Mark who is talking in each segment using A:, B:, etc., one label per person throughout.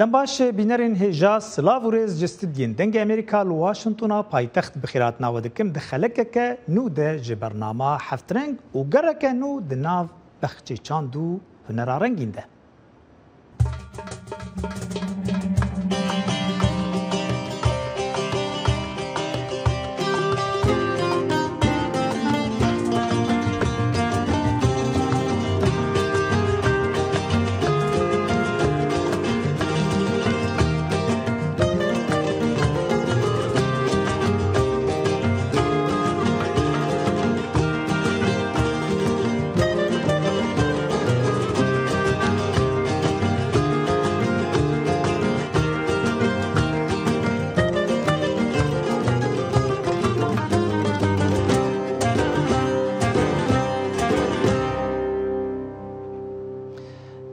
A: دنباش بینرین هجا سلاو و ریز جستدین دنگ امریکا لواشنطونا پایتخت بخیرات ناو دکم دخلکه که نو ده جبرنامه هفترنگ و گرکه نو ده ناو بخچه چاندو هنرارنگین ده.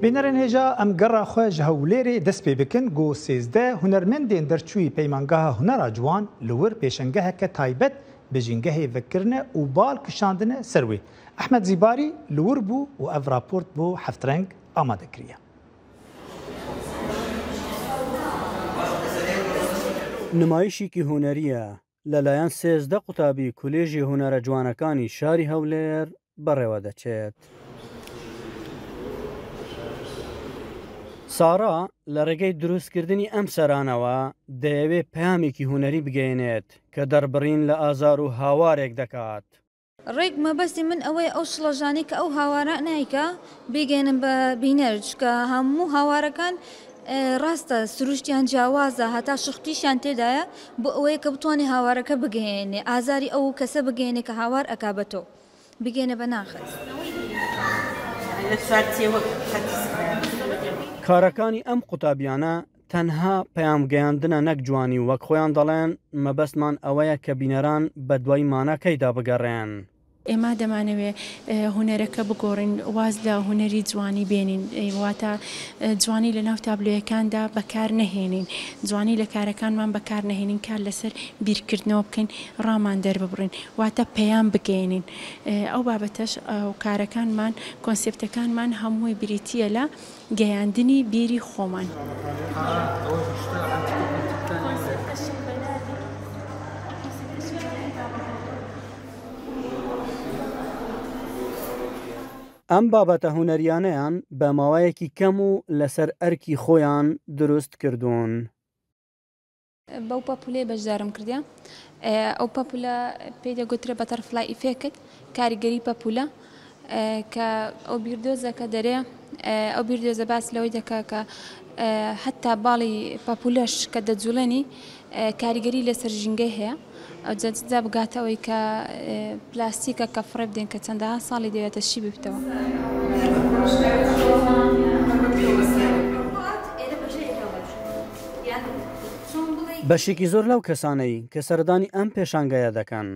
A: بینرین هجا ام گره خواه جهولیری دست پی بکن گو 13 هنرمندین درچوی پیمانگاه هنر جوان لور پیشنگاه که تایبت بجینگاه وکرنه و بال کشاندنه سروی. احمد زیباری لور بو و اف راپورت بو هفترنگ آماده کریه.
B: نمایشی که هنریه للایان 13 قطابی کلیجی هنر جوانکانی شاری هولیر بڕێوە دەچێت. سارا لە ڕێگەی دروستکردنی ئەم سەرانەوە دەیەوێت پەیامێکی هونەری بگەێنێت کە دەربڕین لە ئازار و هاوارێک دەکات.
C: ڕێک مەبەستی من ئەوەی ئەو شڵەژانی کە ئەو هاوارە نایکە بگەێنم بە بینەرج کە هەموو هاوارەکان ڕاستە سروشتیان جیاوازە هەتا شوختیشیان تێدایە بۆ ئەوەیە کە بتوانێ هاوارەکە بگەێنێ ئازاری ئەو کەسە بگەێنێ کە هاوار ئەکا بە تۆ بگەێنە بە ناخەت.
B: کارەکانی ئەم قوتابیانە تەنها پەیامگەیاندنە نەک جوانی وەک خۆیان دەڵێن مەبەستمان ئەوەیە کە بینەران بە دوای مانەکەیدا بگەڕێن.
D: ئێمە دەمانەوێت هونەرەکە بگۆڕین واز لە هونەری جوانی بێنین واتە جوانی لە ناو تابلۆیەکاندا بەکار نەهێنین جوانی لە کارەکانمان بەکار نەهێنین کار لەسەر بیرکردنەوە بکەین ڕامان دەرببڕین واتە پەیام بگەێنین ئەو بابەتەش ئەو کارەکانمان کۆنسێپتەکانمان هەمووی بریتیە لە گەیاندنی بیری خۆمان. ئەم بابەتە هونەریانەیان بە ماوەیەکی کەم و لەسەر ئەرکی خۆیان دروست کردوون.
C: بەو پاپولێ بەشدارم کردیا ئەو پاپولە پێی دەگوترێ بەتەرفڵای ئیفێکت کاریگەری پاپولە کە ئەو بیردۆزە کە دەرێ ئەو بیردۆزە باس لەوەی دەکا کە حتا باڵی پاپولەش کە دەجوڵێنی کاریگەری لەسەر ژینگەی هەیە ئەو جا بگاتەوەی کە پلاستیکە کە فڕێ بدەین کە چەندەها ساڵی دەوێتە شی ببتەوە.
B: بەشێکی زۆر لەو کەسانەی کە سەردانی ئەم پێشانگەیە دەکەن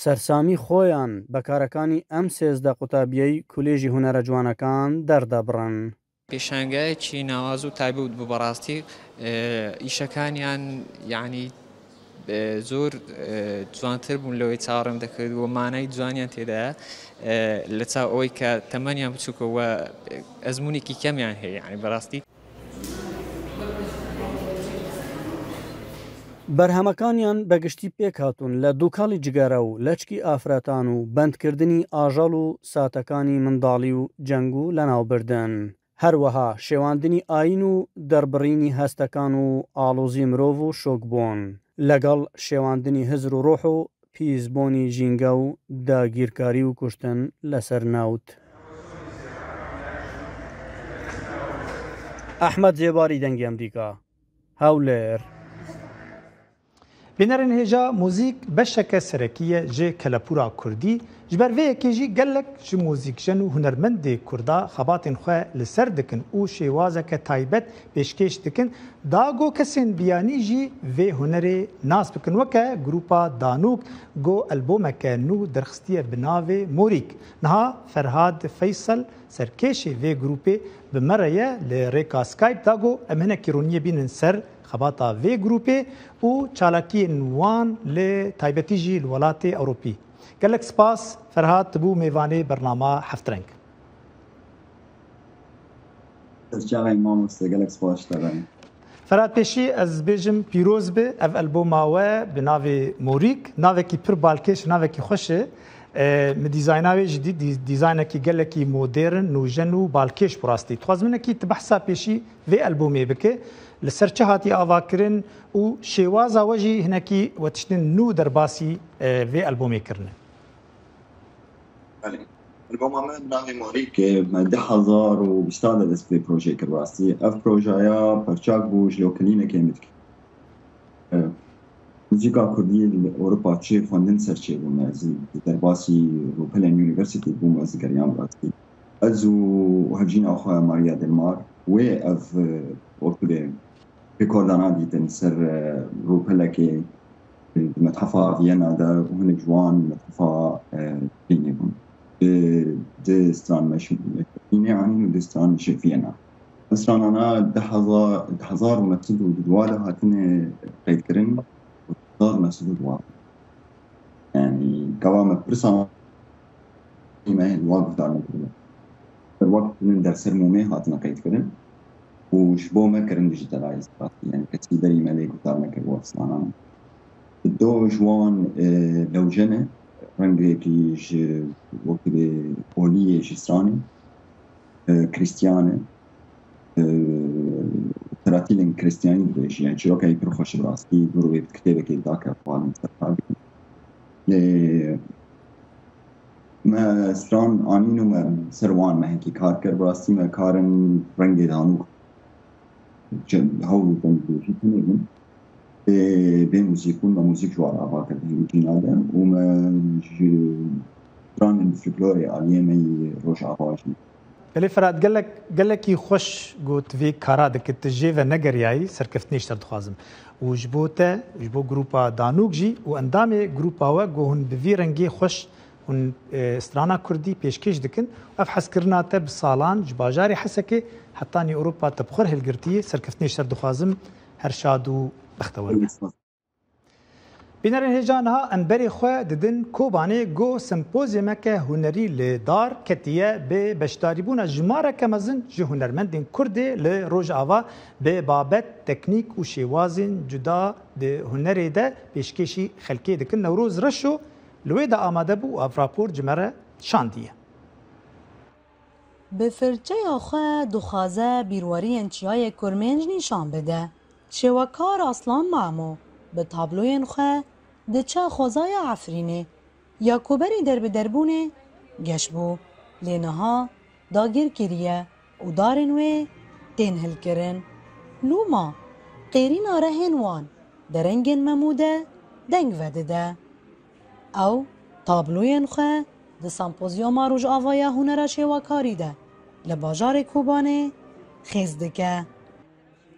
B: سەرسامی خۆیان بەکارەکانی ئەم 13 قوتابیەی کولێژی هونەرە جوانەکان دەردەبڕن.
E: پێشانگایەکی ناواز و تایبەت بوو بەڕاستی ئیشەکانیان یعنی زۆر جوانتر بوون لەوەی چاڕم دەکرد و مانای جوانیان تێدایە لە چاو ئەوەی کە تەمەنیان بچووکەوە ئەزمونێکی کەمیان هەیە یعنی بەڕاستی.
B: بەرهەمەکانیان بەگشتی پێکهاتوون لە دووکاڵی جگەرە و لەچکی ئافرەتان و بەندکردنی ئاژەڵ و ساتەکانی منداڵی و جەنگ و لەناوبردن. هەروەها شێواندنی ئاین و دەربڕینی هەستەکان و ئاڵۆزی مرۆڤ و شۆکبوون لەگەڵ شێواندنی هزر و ڕۆح و پیسبوونی ژینگە و داگیرکاری و کوشتن لەسەر ناوت. ئەحمەد جێباری دەنگی ئەمریکا هەولێر.
A: بینەرین هێژا موزیک بەشەکە سەرەکیە ژێ کەلەپورا کوردی ji ber vê yekê jî gelek ji mûzîkjen û hunermendê Kurda xebatên xwe li ser dikin û şêwazeke taybet pêşkêş dikin dago kesên biyanî jî vê hunerê nas bikin weke grupa Danûk got albomeke nû derxistiye bi navê Morîk. Niha Ferhad Feysel serkêşê vê grupê bi me re ye li rêka Skype dago em hinekî roniyê bînin ser xebata vê grupê û çalakiyên wan li taybetî jî li welatê Ewropî. gelek spas Ferhat bû mêvanê bername heftreng.
F: Çaxay mamoste gelek spas
A: فرات پیشی از بیجم پیروز به اف البوما و به ناو موریک ناو کی پر بالکش ناو کی خوشه مدیزایناوی جدید دیزاین کی گله کی مدرن نوجن و بالکش براستی توازمنه کی تبحثا پیشی و البومی بکه لسرچه هاتی آواکرین و شوازا وجی هنکی و تشتن نو درباسی و البومی کرنه
F: البوم من ناوی موریک 10,000 و بستاده دسپلی پروژه کراستی اف پروژه یا پرچاک بوش لوکلینه که متک موسیقا کردی اروپا چه فاندن سرچه بوم از درباسی روپلن یونیورسیتی بوم از گریان براستی از و هفجین آخواه ماریا دلمار و اف وقتی رکوردانا دیدن سر روپله که متحفه وینا دا و هنک جوان متحفه بینی بوم ده استران مش اینه عنی و ده استران مش فینا استران انا 10,000 ونفسد ودواله هاتن قيد كرن 10,000 ونفسد ودواله يعني قوام برسان ما هي الواقف دارنا كله الوقت نقدر سرمومي هاتنا قيد كرن وشبو ما كرن ديجيتالايز يعني كتير دري مالك دارنا كله اصلا الدو جوان لو جنه رنگێکیش وەک پۆلیەکی سرانی کریستیانە تراتیلن کریستیانی بێژی یان چیرۆکایی پڕ خۆش ڕاستی بڕوێت کتێبێکی داکە فڵان ما سران ئانین و سەروان مەهەکی کار کرد ڕاستی مە کارن ڕەنگێ دانوو هەوڵ بێژی تنێبن به موسیقون و موسیق جوار آوا کردیم جناده و من دران فولکلور عالیه می روش آواشی.
A: ولی فراد گله کی خوش گوت وی کارا دکت جی و نگریایی سرکفت نیشتر دخوازم. وجبوته وجبو گروپا دانوک جی و اندام گروپا و گوهن بوی رنگی خوش هن استرانا کردی پیشکش دکن اف حس کرنا تب سالان جباجاری حسکه حتی نی اروپا تبخور هلگرتی سرکفت نیشتر دخوازم هر شادو بختور بینرین هجانها انبری خو ددن کوبانه گو سمپوزیوم که هنری لدار کتیه به بشتاریبون جماره کمزن جه هنرمندین کرده ل روز آوا به بابت تکنیک و شوازن جدا ده هنری ده پیشکشی خلکی دکن نوروز رشو لوی ده آماده بو افراپور جمره شاندیه
G: به فرچه آخه دخوازه بیرواری انچیای کرمنج نشان بده شوکار اصلان معمو به تابلوین خواه ده چه خوزای عفرینه یا کوبری در به دربونه گشبو لینها داگیر کریه و دارنوی تنهل کرن لوما قیرین آره هنوان درنگین مموده دنگ وده ده او تابلوین خواه ده سمپوزیوما روش آوایا هنره شوکاری ده لباجار کوبانه خیزده که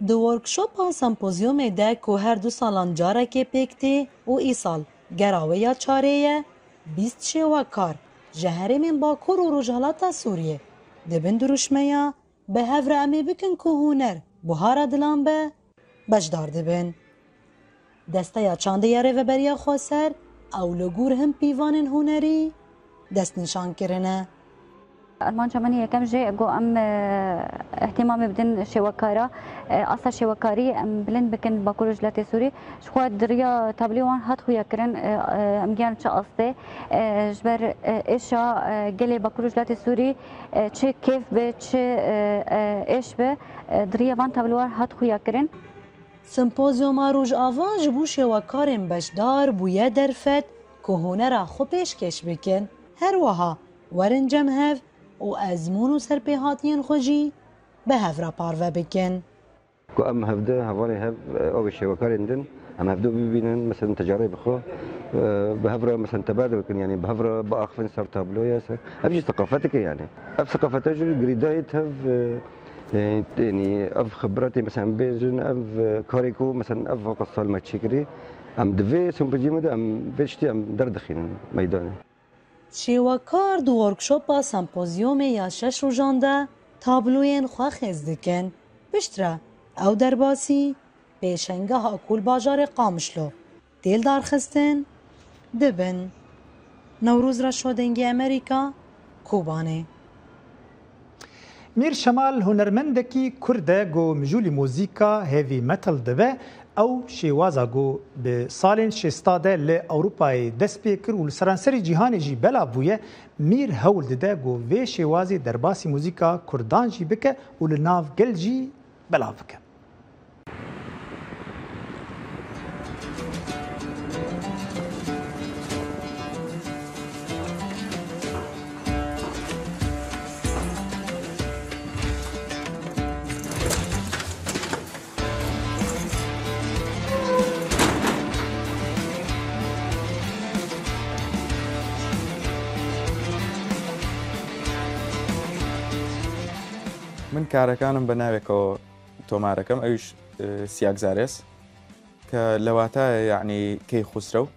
G: د ورکشاپ ها سمپوزیوم ده که هر 2 سالان جاره که پیکتی و ای سال گراوه یا چاره 20 شوکار جهره من باکور و رجالات سوریه ده بندروشمه یا به هفر امی بکن که هنر بوهار دلان به بجدار دبن دسته یا چانده یا رو بریا خواسر او لگور هم پیوان هنری دست نشان کرنه
H: أرمان جماني كم جاء جو أم اهتمامي بدن شوكارة أصلا شوكاري أم بلند بكن باكور جلاتي سوري شخوات دريا تابليوان هات خويا كرن أم جان شقصتي جبر إيشا جلي باكور جلاتي سوري چه كيف به چه إيش به دريا وان تابلوان هات خويا كرن
G: سمپوزیوم روز آواج بو شوکارم بشدار بویه درفت که هنر خو پیشکش بکن هر وها ورن جمهف و ازمون و سرپیهاتین خوشی به هفرا پارو بکن.
I: که ام هفته هوانی هف آب شوکار اندن ام هفته ببینن مثلا تجارب خو به هفرا مثلا تبادل کن یعنی به هفرا باخفن سر تابلویا سر افجی ثقافتك يعني اف ثقافتك جريدايت هف يعني اف خبراتي مثلا بيجن اف كاريكو مثلا اف قصه الماتشيكري ام دفي سمبجيمو ام بيشتي ام دردخين ميداني
G: شوکار دو ورکشاپ سمپوزیوم یا 6 روزانده تابلوین خواه خیز دکن بشتره او درباسی پیشنگه ها کول باجار قامشلو دیل دارخستن دبن نوروز را شدنگی امریکا کوبانه
A: میر شمال هنرمندکی کرده گو مجولی موزیکا هیوی متل دبه او شیوازا گو به سالین شستاده ل اروپای دست پیکر و سرانسری جهان جی بلا بویه میر هول دده گو وی شیوازی درباسی موزیکا کردان جی بکه و لناف گل جی بلا بکه.
J: من کارەکانم بە ناوێکەوە تۆمارەکەم ئەویش سیاک زارێس کە لەواتایە یعنی کەی خوسرە و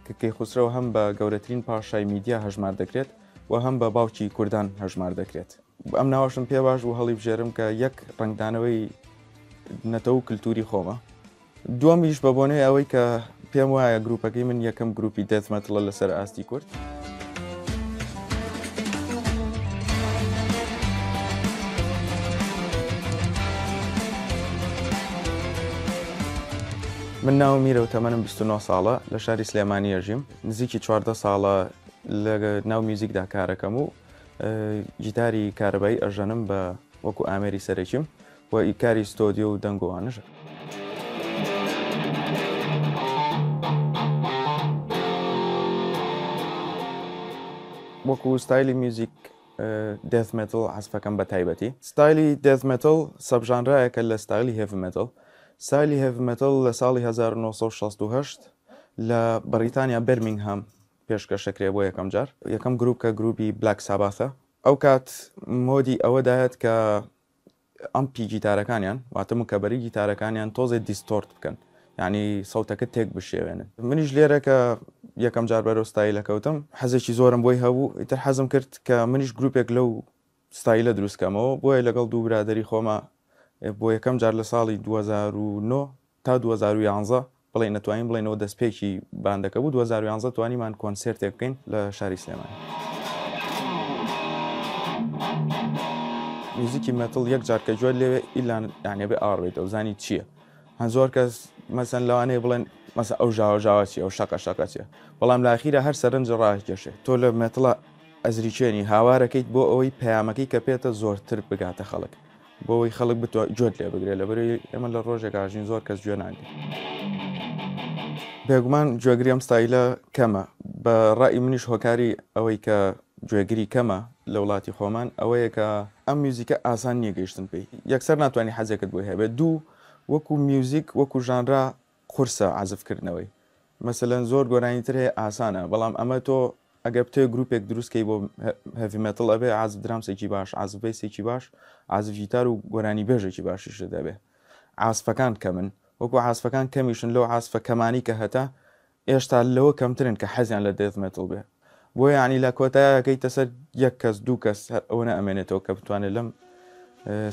J: کە کەی خوسرەوە هەم بە گەورەترین پاشای میدیا هەژمار دەکرێت و هەم بە باوکی کوردان هەژمار دەکرێت. ئەم ناوەشم پێ باش و هەڵی بژێرم کە یەک ڕنگدانەوەی نەتەوە و کللتوری خۆمە. دووەمیش بە بۆنەی ئەوەی کە پێم وایە گروپەکەی من یەکەم گروپی دەزمەتڵە لەسەر ئاستی کورد. من ناو میرە و تەمەنم 29 ساڵە لە شاری سلێمانی ئەژیم نزیکی 14 ساڵە لە ناو میوزیکدا کارەکەم و گیتاری کارەبایی ئەژەنم بە وەکو ئامێری سەرەکیم و ئیکاری ستۆدیۆ و دەنگۆوانش. وەکو ستایلی میوزیک دێث مێتڵ حەزفەکەم بە تایبەتی. ستایلی دێث مێتڵ سەبژانرایەکە لە ستایلی هێڤی مێتڵ. سایلی هێڤی مێتڵ لە ساڵی 1968 لە بەریتانیا بەرمینگهام پێشکەشەکرێ بۆ یەکەم جار. یەکەم گروپ کە گروپی بلاک ساباثە. ئەو کات مۆدی ئەوەدایەت کە ئەمپی گیتارەکانیان واتە مکەبەری گیتارەکانیان تۆزێ دیستۆرت بکەن. یعنی سەوتەکە تێک بشێوێنن. منیش لێرە کە یەکەم جار بەرەو ستایلە کەوتم حەزێکی زۆرم بۆی هەبوو ئیتر حەزم کرد کە منیش گروپێک لەو ستایلە دروستکەمەوە بۆیە لەگەڵ دوو برادەری خۆمە بۆ یەکەم جار لە ساڵی 2009 تا 2011 بڵێ نەتوانین بڵێنەوە دەستپێکی باندەکە بوو 2011 توانیمان کۆنسێرتێک بکەین لە شاری سلێمانی. میوزیکی مەتڵ یەک جار کە گوێ لێوێ ئیلان یعنی بێ ئاڕێت ئەو زانی چییە؟ هەن زۆر کەس مەسەن لەوانەیە بڵێن مەسە ئەو ژاوە چی ئەو شەقە چیە؟ بەڵام لە ئاخیرە هەر سەرنج ڕاکێشێ تۆ لە مەتڵە ئەزریچێنی هاوارەکەیت بۆ ئەوەی پەیامەکەی کە پێتە زۆرتر بگاتە خەڵک بۆەوەی خەڵک جۆت لێ بگرێت لەبەرەوەی ئێمە لە ڕۆژێک ئاژین زۆر کەس گوێ ناگرێت. بێگومان گوێگری ئەم ستایلە کەمە بە ڕای منیش هۆکاری ئەوەی کە گوێگری کەمە لە وڵاتی خۆمان ئەوەیە کە ئەم میوزیکە ئاسان نییە گەیشتن پێی یەکسەر ناتوانانی حەزێکت بۆی هەبێت دوو وەکو میوزیک وەکو ژانرا قورسە عازفکردنەوەی مەسەلەن زۆر گۆرانیتر هەیە ئاسانە بەڵام ئەمە تۆ ئەگەر بتێ گروپێک دروستکەی بۆ هەڤی مێتڵ ئەبێ عازف درامسێکی باش عازف بەیسێکی باش عازف گیتار و گۆرانی بێژێکی باشیش دەبێ عازفەکان کەمن وەکو عازفەکان کەمیشن لەو عازفە کەمانی کە هەتا ئێشتا لەوە کەمترن کە حەزیان لە دێث مێتڵ بێ بۆ یعنی لە کۆتایەکەیتە سەر یەک کەس دوو کەس ئەوە نەئەمێنێتەوە کە بتوانێت لەم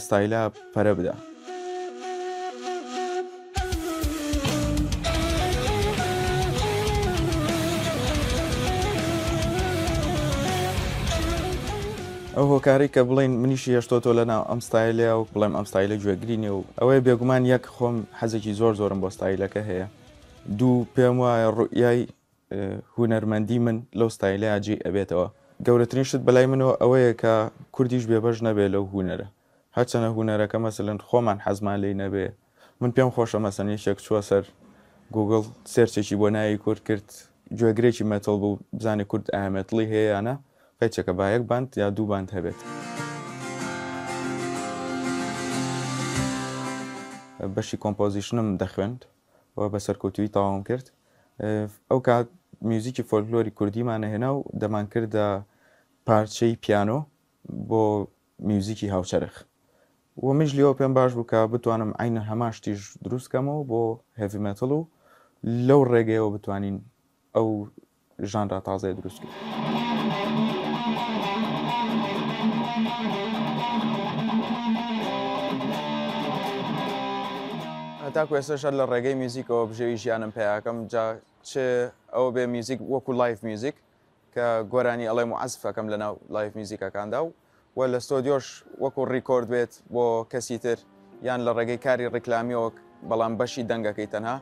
J: ستایلە پەرە بدە. ئەو هۆکاری کە بڵین منیشی هێشتۆ لە ناو ئەم ستایلە و بڵێم ئەم ستایلە گوێگرینێ و ئەوەی بێگومان یەک خۆم حەزێکی زۆرم بۆ ستایلەکە هەیە دوو پێم وایە ڕوئیای هونەرمەندی من لەو ستایلەیە جێ ئەبێتەوە گەورەترین شت بەلای منەوە ئەوەیە کە کوردیش بێبەش نەبێ لەو هونەرە هەرچەنە هونەرەکە مەسەلەن خۆمان حەزمان لێی نەبێ من پێم خۆشە مەسەن یەکێک چووە سەر گوگڵ سێرچێکی بۆ ناوی کورد کرد گوێگرێکی مەتڵ بوو بزانێ کورد ئاهەمێتڵی هەیە یانە قەیچەکە با یەک باند یا دوو باند هەبێت. بەشی کۆمپۆزیشنم دەخوێند و بە سەرکەوتووی تاوام کرد ئەو کات میوزیکی فۆلکلۆری کوردیمانە هێنا و دەمان کردە پارچەی پیانۆ بۆ میوزیکی هاوچەرخ و منیش لێەوە پێم باش بوو کە بتوانم عینە هەمان شتیش دروستکەمەوە بۆ هێڤی مێتڵ و لەو ڕێگەیەوە بتوانین ئەو ژانرا تازەیە دروستکرد. تاکو ئێستاشە لە ڕێگەی میوزیکەوە بژێوی ژیانم پێیاکەم جا چ ئەوە بێ میوزیک وەکو لایف میوزیک کە گۆرانی ئەڵێ عەزفەکەم لە ناو لایف میوزیکەکاندا و و لە ستۆدیۆش وەکو ڕیکۆرد بێت بۆ کەسی تر یان لە ڕێگەی کاری ڕیکلامیەوە بەڵام بەشی دەنگەکەی تەنها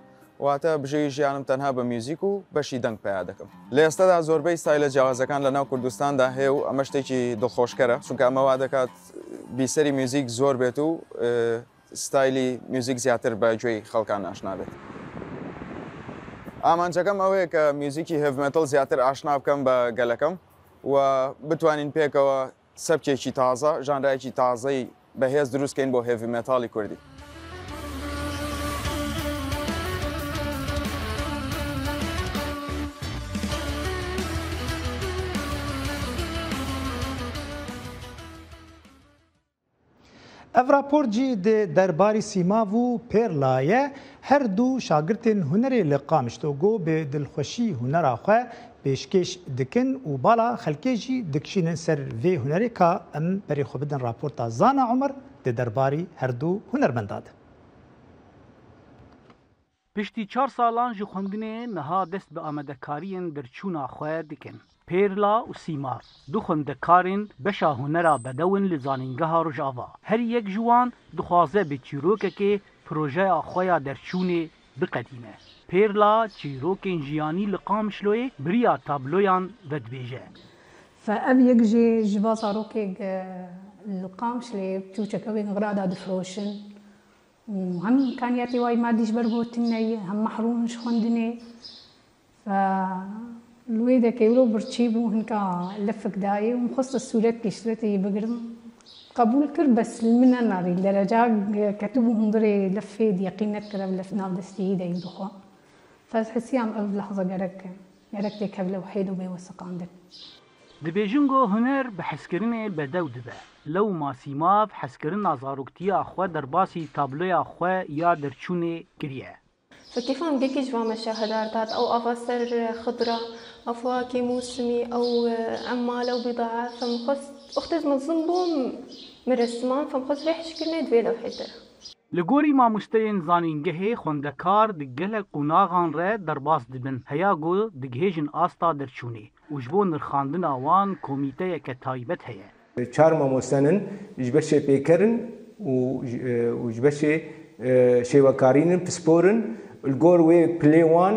J: واتە بژێوی ژیانم تەنها بە میوزیک و بەشی دەنگ پیا دەکەم. لە ئێستادا زۆربەی ستایلە جیاوازەکان لە ناو کوردستاندا هەیە و ئەمە شتێکی دڵخۆشکەرە چونکە ئەمەوا دەکات بیسەری میوزیک زۆر بێت و ستایلی میوزیک زیاتر بە گوێی خەڵکان ئاشنا بێت. ئامانجەکەم ئەوەیە کە میوزیکی هێڤ زیاتر ئاشنا بکەم بە گەلەکەم و بتوانین پێکەوە سەبکێکی تازە ژانرایەکی تازەی بەهێز دروستکەین بۆ هێڤی مێتاڵی کوردی.
A: ev rapor jî di derbarî Sîmav û Pêrlayê her du şagirtên hunerê li Qamişlogo bi dilxweşî hunera xwe pêşkêş dikin û bala xelkê jî dikişînin ser vê hunerê ka em berê xwe bidin raporta Zana Umer di derbarî her du hunermendan de.
B: Piştî 4 salan ji xwendinê niha dest bi amedekariyên derçûna xwe dikin. Pêrla û Sîmav du xwendekarên beşa hunera bedewin li zanîngeha Rojava. Her yek ji wan dixwaze bi çîrokekê projeya xwe ya derçûnê biqedîne. Pêrla çîrokên jiyanî li Qamişloyê biriya tabloyan vedibêje.
K: فأب يجي جوا صاروكي القامش اللي بتوجكوي غرادا دفروشن وهم كان ياتي واي ما ديش بربوتني هم محروم شخوندني فالويدا كيلو برتشيبو هنكا لفك داي ومخصص السورات كيشتريتي بقرم قبول كر بس المنا ناري درجة كتبوا هندري لفي يقينك كرب لفنا بدستي دا يدخوا فحسيام أول لحظة جرك تكبل وحيد وبيوثق عندك
B: دبێژنگۆ هوەر بە حەزکردنê بەدەو دبە لەو ماسیماv حەزکردنا zaroktiya xwe derbasî tabloya xwe ya derçûnê kiriye.
L: فكيف عم بيجي جوا مشاهدات أو أفاسر خضرة أو فواكه موسمي أو عمال أو بضاعة فمخص أختز منظم بوم مرسمان فمخص ريح شكلنا دويلة وحيدر.
B: Li gorî mamosteyên zanîngehê xwendekar di gelek qûnaxan re derbas dibin heya got digihêjin asta derçûnê û ji bo nirxandina wan komîteyeke taybet heye.
M: Çar mamostenin ji beşê pêkerin û ji beşê şêwekarînin pisporin li gor wê pilê wan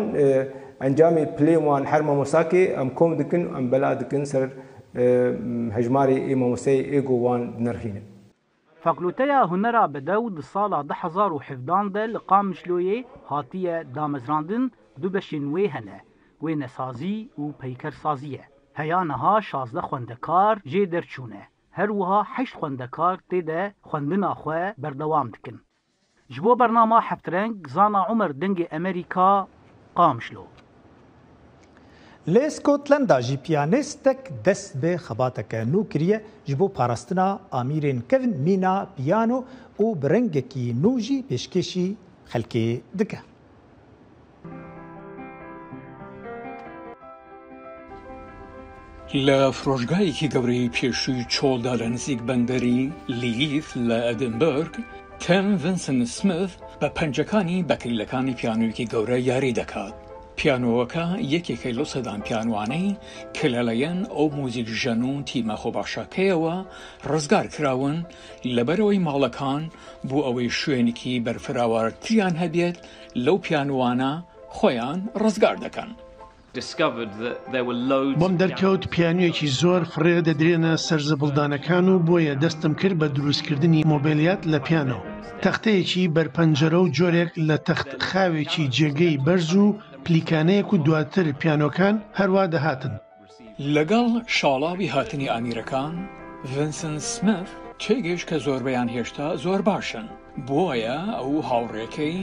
M: encamê pilê wan her mamostakê em kom dikin em bela dikin ser hejmarê ê mamosteyê êgo wan dinirxînin.
B: Fakulteya hunera bedew di sala 2017 de li Qamişloyê hatiye damezrandin du beşên wê hene wênesazî û peykersazî ye. Heya niha 16 xwendekar jê derçûne. Her wiha 8 xwendekar tê de xwendina xwe berdewam dikin. Ji bo bernama Heftreng Zana Umer dengê Amerîka Qamişlo.
A: Lê Skotlandaa jî piyanistek dest bi xebateke nû kiriye ji bo parastina amîrên kevin mîna piyano û bi rengekî nû jî pêşkêşî xelkê dike.
N: لە فرۆشگایەکی گەورەی پێشووی چۆڵدا لە نزیک بەندەری لیث لە ئەدنبرگ تێم ڤینسن سمیث بە پەنجەکانی بەکریلەکانی پیانۆیەکی گەورە یاری دەکات. پیانۆوەکە یەکێکە لەو سەدان پیانوانەی کە لەلایەن ئەو موزیک ژەن و تیمە خۆباشەکەیەوە ڕزگار کراون لەبەرەوەی ماڵەکان بۆ ئەوەی شوێنێکی بەرفراوارتریان هەبێت لەو پیانوانە خۆیان ڕزگار دەکەن.
O: بۆم دەرکەوت پیانوێکی زۆر فڕێ دەدرێنە سەر زەبڵدانەکان و بۆیە دەستم کرد بە دروستکردنی مۆبیلیات لە پیانۆ. تەختەیەکی بەرپەنجەرە و جۆرێک لە تەخت خاوێکی جێگەی بەرز و پلیکانەیەک و دواتر پیانۆکان هەروە دەهاتن.
N: لەگەڵ شاڵاوی هاتنی ئامێرەکان ڤینسن سمیث تێگەیش کە زۆربەیان هێشتا زۆر باشن. بۆیە ئەو هاوڕێکەی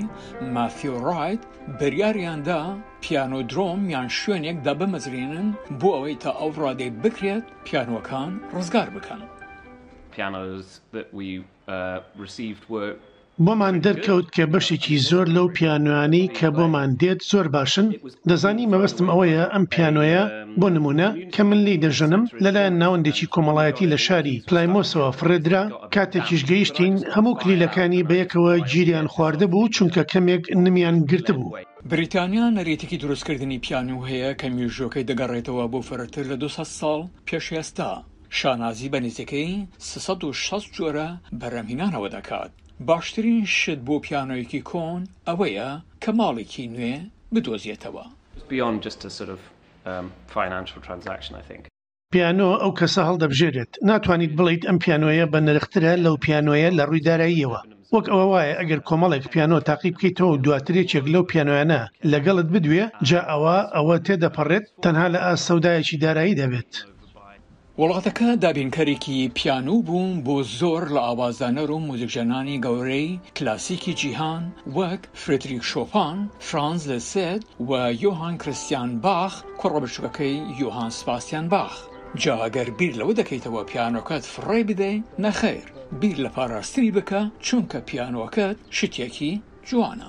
N: ماثیو ڕایت بریاریاندا پیانۆدرۆم یان شوێنێک دەبمەزرێنن بۆ ئەوەی تا ئەو ڕادەی بکرێت پیانۆکان ڕزگار بکەن.
O: بۆمان دەرکەوت کە بەشێکی زۆر لەو پیانوانی کە بۆمان دێت زۆر باشن. دەزانی مەبەستم ئەوەیە ئەم پیانۆیە بۆ نمونە کە من لی دەژەنم لەلایەن ناوەندێکی کۆمەڵایەتی لە شاری پلایمۆسەوە فڕێدرا کاتێکیش گەیشتین هەموو کلیلەکانی بەیەکەوە گیریان خواردە بوو چونکە کەمێک نمیان گرتە بوو.
N: بریتانیا نەرێتێکی دروستکردنی پیانۆ هەیە کە میژۆکەی دەگەڕێتەوە بۆ فەرەتر لە 200 ساڵ پێش ئێستا. شانازی بە نزیکەی 360 جۆرە بەرەمهێنانەوە دەکات. باشترین شت بۆ پیانۆیەکی کۆن ئەوەیە کە ماڵێکی نوێ بدۆزیێتەوە.
O: پیانۆ ئەو کەسە هەڵدەبژێرێت. ناتوانیت بڵیت ئەم پیانۆیە بە نرخترە لەو پیانۆیە لە ڕووی داراییەوە. وەک ئەوە وایە ئەگەر کۆمەڵێک پیانۆ تاقی بکەیتەوە و دواترێکێک لەو پیانۆیانە لەگەڵت بدوێ، جا ئەوە تێدەپەڕێت تەنها لە ئاسەودایەکی دارایی دەبێت.
N: وڵاتەکە دابینکەرێکی پیانۆ بوون بۆ زۆر لە ئاوازدانەر و موزیکژەنانی گەورەی کلاسیکی جیهان وەک فرێدریک شۆپان، فرانز لسێت و یۆهان کریستیان باخ، کوڕەبچووکەکەی یۆهان سباستیان باخ. جا ئەگەر بیر لەوە دەکەیتەوە پیانۆکەت فڕێ بدەی، نەخێر، بیر لە پاراستنی بکە چونکە پیانۆکەت شتێکی جوانە.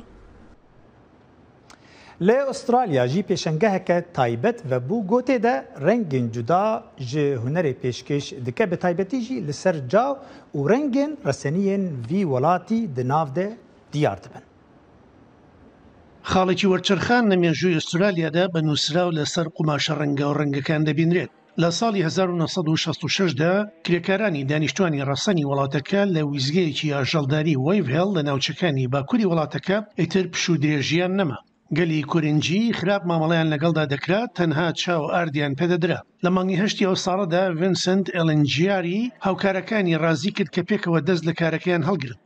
A: لە ئوسترالیا جی پێشەنگەهەکە تایبەت و بوو گۆتێدا ڕەنگên جودا ji hunerê pêşkêş dike bi taybetî jî li ser cav û rengên reseniyên vî welatî di nav de diyar dibin.
O: خاڵێکی وەرچرخان لە مێژووی ئوسترالیادا بە نووسراو لەسەر قوماشە ڕەنگە و ڕەنگەکان دەبینرێت. لە ساڵی 1966دا کرێکارانی دانیشتوانی ڕەسەنی وڵاتەکە لە ویزگەیەکی ئاژەڵداری وەیڤهێڵ لە ناوچەکانی باکووری وڵاتەکە ئیتر پشوو درێژیان نەما. گەلی کورنجی خراپ مامەڵەیان لەگەڵدا دەکرات تەنها چاو ئاردیان پێدەدرا. لە مانگی هەشتی ئەو ساڵەدا ڤینسنت ئێلنجیاری هاوکارەکانی ڕازی کرد کە پێکەوە دەست لە کارەکەیان هەڵگرت.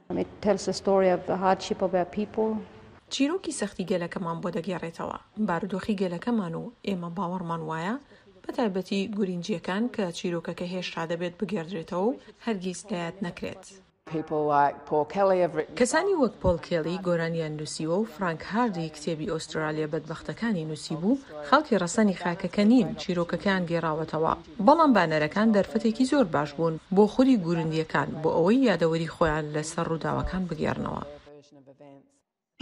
P: چیرۆکی سەختی گەلەکەمان بۆ دەگێڕێتەوە. بارودۆخی گەلەکەمان و ئێمە باوەڕمان وایە بە تایبەتی گورینجیەکان کە چیرۆکەکە هێشتا دەبێت بگێڕدرێتەوە و هەرگیز لایەت نەکرێت. کەسانی وەک پۆل کێلی گۆرانیان نووسیوە و فرانک هاردی کتێبی ئۆسترالیا بەدبەختەکانی نووسی بوو، خەڵکی ڕەسەنی خاکەکە نین چیرۆکەکان گێڕاوەتەوە. بەڵام بانەرەکان دەرفەتێکی زۆر باش بوون بۆ خودی گوریندیەکان بۆ ئەوەی یادەوەری خۆیان لەسەر ڕووداوەکان بگێڕنەوە.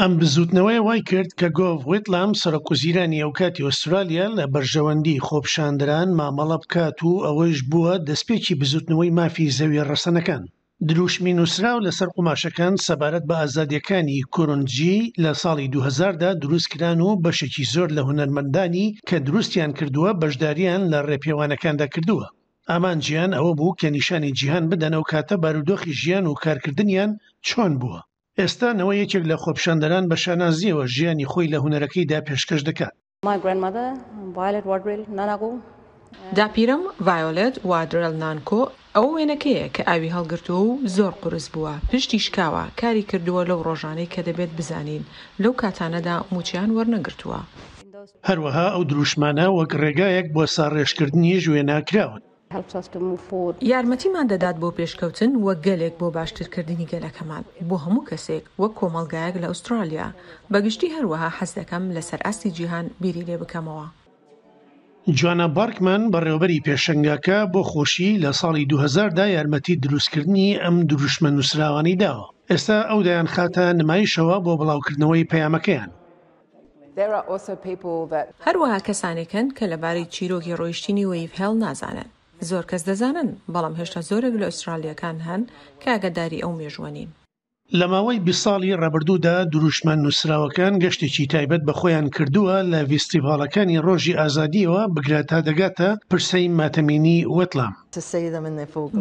O: ئەم بزوتنەوەی وای کرد کە گۆڤ وێتلام سەرۆکوزیرانی ئەو کاتی ئوسترالیا لە بەرژەوەندی خۆپشاندران مامەڵە بکات و ئەوەش بووە دەستپێکی بزوتنەوەی مافی زەوی ڕەسەنەکان. دروشمی نووسراو لەسەر قوماشەکان سەبارەت بە ئازادیەکانی کورنجی لە ساڵی 2000دا دروستکران و بەشێکی زۆر لە هونەرمەندانی کە دروستیان کردووە بەشداریان لە ڕێپێوانەکاندا کردووە. ئامانجیان ئەوە بوو کە نیشانی جیهان بدەن و کاتە بارودۆخی ژیان و کارکردنیان چۆن بووە. ئێستا نەوە یەکێک لە خۆپشاندەران بە شانازیەوە ژیانی خۆی لە هونەرەکەیدا پێشکەش دەکات.
P: داپیرم ڤایۆلێت وادرێل نانکۆ ئەو وێنەکەیە کە ئاوی هەڵگرتووە و زۆر قورس بووە، پشتی شکاوە، کاری کردووە لەو ڕۆژانەی کە دەبێت بزانین لەو کاتانەدا موچیان وەرنەگرتووە.
O: هەروەها ئەو دروشمانە وەک ڕێگایەک بۆ ساڕێژکردنی ژوێناکراون.
P: یارمەتیمان دەدات بۆ پێشکەوتن وەک گەلێک بۆ باشترکردنی گەلەکەمان بۆ هەموو کەسێک وەک کۆمەڵگایەک لە ئوسترالیا. بەگشتی هەروەها حەز دەکەم لەسەر ئاستی جیهان بیری لێ بکەمەوە.
O: جوانا بارکمان بەڕێوەبەری پێشەنگاکە بۆ خۆشی لە ساڵی 2000دا یارمەتی دروستکردنی ئەم دروشمە نووسراوانی داوە. ئێستا ئەو دایان خاتە نمایشەوە بۆ بڵاوکردنەوەی پەیامەکەیان.
P: هەروەها کەسانێکن کە لەبارەی چیرۆکی ڕۆیشتنی وەیڤهێڵ نازانن. زۆر کەس دەزانن، بەڵام هێشتا زۆرێک لە ئوسترالیەکان هەن کە ئاگاداری ئەو مێژوانین.
O: لە ماوەی 20 ساڵی ڕابردوودا دروشمە نووسراوەکان گەشتێکی تایبەت بە خۆیان کردووە لە ڤیستیڤالەکانی ڕۆژی ئازادیەوە بگراتە دەگاتە پرسەی ماتەمینی وێتلام.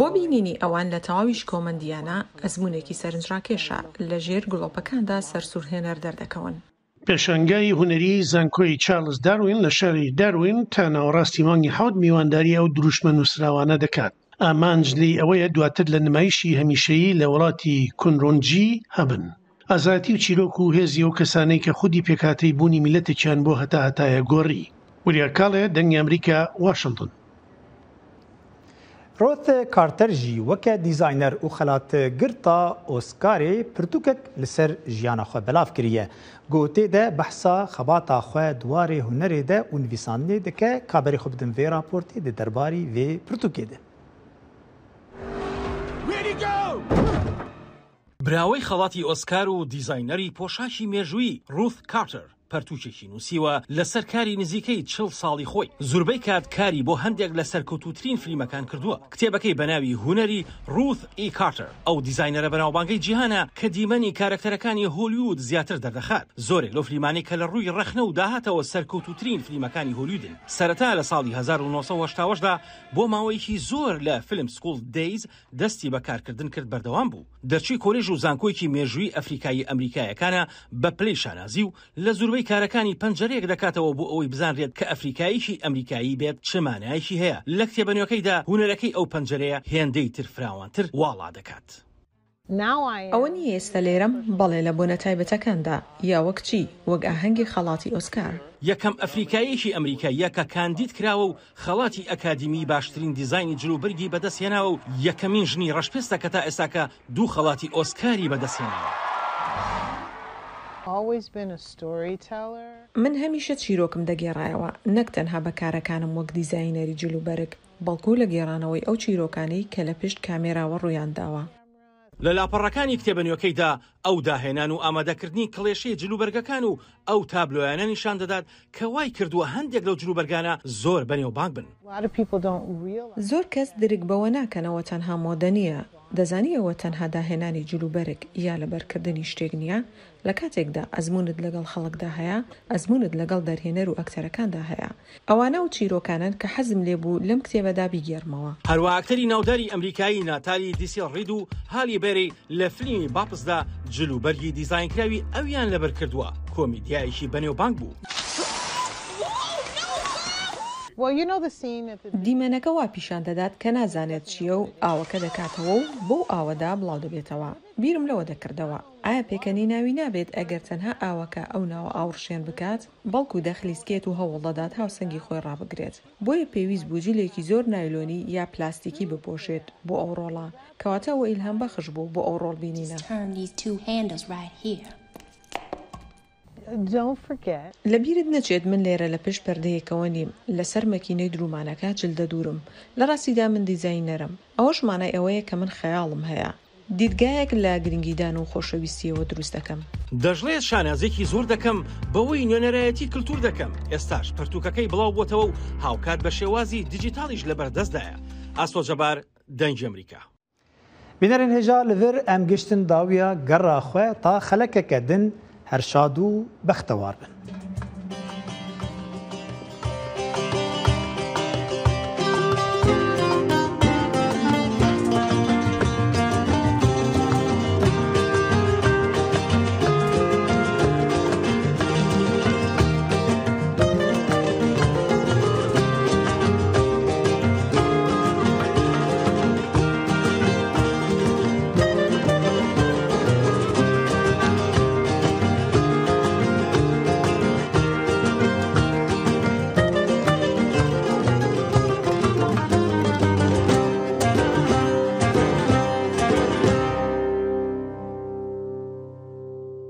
P: بۆ بینینی ئەوان لە تەواویش کۆمەندیانە ئەزمونێکی سەرنجڕاکێشە لە ژێر گڵۆپەکاندا سەرسوورهێنەر دەردەکەون.
O: پێشەنگای هونەری زانکۆی چارلز داروین لە شاری داروین تا ناوەڕاستی مانگی 7 میوانداری ئەو دروشمە نووسراوانە دەکات. ئامانجلی ئەوەیە دواتر لە نمایشی هەمیشەیی لە وڵاتی کونڕۆنجی هەبن. ئازاتی و چیرۆک و هێزی و کەسانەی کە خودی پێکاتەی بوونی میلەتێکیان بۆ هەتایە گۆڕی. وریاکاڵێ دەنگی ئەمریکا واشنگتن.
A: ڕۆت کارتەر ژی وەکە دیزاینەر و خەلاتگرتا ئۆسکارێ پرتوکێک لەسەر ژیانە خۆ بەلاف کریە. گوتێدە بەحسا خەباتا خۆ دوارێ هونەرێدە و نویساندنێ دەکە کابەری خۆ بدن vê راپۆرتێ دە دەرباری vê پرتوکێدە.
Q: براوەی خەڵاتی ئۆسکار و دیزاینەری پۆشاکی مێژووی ڕوث کارتەر پەرتوچێکی نووسیوە لەسەر کاری نزیکەی 40 ساڵی خۆی زۆربەی کات کاری بۆ هەندێک لە سەرکەوتوترین فیلمەکان کردووە. کتێبەکەی بەناوی هونەری روث ئی کارتر ئەو دیزاینەرە بەناوبانگەی جیهانە کە دیمەنی کارکتەرەکانی هۆلیوود زیاتر دەردەخات. زۆرێک لەو فیلمانەی کە لە ڕووی ڕەخنە و داهاتەوە سەرکەوتوترین فیلمەکانی هۆلیوودن. سەرەتا لە ساڵی 1980دا بۆ ماوەیەکی زۆر لە فیلم سکول دەیز دەستی بەکارکردن کرد بەردەوام بوو. دەرچووی کۆلێژ و زانکۆیەکی مێژووی ئەفریقایی ئەمریکایەکانە بە پلەی شانازی و لە زۆربەی کارەکانی پەنجەرەیەک دەکاتەوە بۆ ئەوەی بزانرێت کە ئەفریقاییکی ئەمریکایی بێت چ مانایەکی هەیە. لە کتێبەنوێکەیدا هونەرەکەی ئەو پەنجەرەیە هێندەی تر فراوانتر واڵا دەکات.
P: ئەوە نیە ئێستا لێرەم بەڵێ لە بۆنە تایبەتەکاندا یا وەک چی وەک ئاهەنگی خەڵاتی ئۆسکار.
Q: یەکەم ئەفریقاییەکی ئەمریکاییە کە کاندید کراوە و خەڵاتی ئەکادیمی باشترین دیزایانی جلوبەرگی بەدەستهێناوە و یەکەمین ژنی ڕەشپێستە کە تا ئێستاکە 2 خەڵاتی ئۆسکاری بەدەستهێناوە.
P: من هەمیشە چیرۆکم دەگێڕایەوە نەک تەنها بەکارەکانم وەک دیزاینەری جلوبەرگ بەڵکو لە گێڕانەوەی ئەو چیرۆکانەی کە لە پشت کامێراوە ڕوویان داوە.
Q: لە لاپەڕەکانی کتێبەنوێکەیدا ئەو داهێنان و ئامادەکردنی کڵێشەی جلوبەرگەکان و ئەو تابلۆیانە نیشان دەدات کە وای کردووە هەندێک لەو جلوبەرگانە زۆر بەنێوبانگ بن.
P: زۆر کەس درک بەوە ناکەنەوە تەنها مۆدە نییە. دەزانی ئەوە تەنها داهێنانی جلوبەرگ یا لەبەرکردنی شتێک نییە. لە کاتێکدا ئەزمونت لەگەڵ خەڵکدا هەیە ئەزمونت لەگەڵ دەرهێنەر و ئەکتەرەکاندا هەیە. ئەوانە و چیرۆکانن کە حەزم لێبوو لەم کتێبەدا بیگێڕمەوە.
Q: هەروە ئاکتەری ناوداری ئەمریکایی ناتالی دیسیل ڕید و هالی بێری لە فیلمی باپسدا جلوبەرگی دیزاینکراوی ئەویان لەبەر کردووە. کۆمیدیایەکی بەنێوبانگ بوو.
P: دیمەنەکە وا پیشان دەدات کە نازانێت چییە و ئاوەکە دەکاتەوە و بۆ ئاوەدا بڵاو دەبێتەوە. بیرم لەوە دەکردەوە ئایا پێکەنی ناوی نابێت ئەگەر تەنها ئاوەکە ئەو ناوە ئاوڕشێن بکات بەڵکو دەخلیسکێت و هەوڵدەدات هاوسەنگی خۆی ڕابگرێت. بۆیە پێویست بوو جلێکی زۆر نایلۆنی یا پلاستیکی بپۆشێت بۆ ئەو ڕۆڵە کەواتەوە ئیلهام بەخش بوو بۆ ئەو ڕۆڵ بینینە. لەبیرت نەچێت من لێرە لە پشت پەردەیەکەوە نیم لەسەر مەکینەی درومانەکە جلدە دوورم. لە ڕاستیدا من دیزاینەرم. ئەوەش مانای ئەوەیە کە من خەیاڵم هەیە. دیدگایەک لە گرنگیدان و خۆشەویستیەوە دروست دەکەم.
Q: دەژڵێت شانازێکی زۆر دەکەم بەوەی نوێنەرایەتی کللتور دەکەم. ئێستاش پەرتوکەکەی بڵاو بۆتەوە و هاوکات بە شێوازی دیجیتالیش لەبەردەستدایە. ئاسۆ جەبار دەنگی ئەمریکا.
A: بینەرین هێژا لەڤر ئەم گشتن داویە گەڕاخوێ تا خەلەکەکە دن هەر شاد و بەختەوار بن.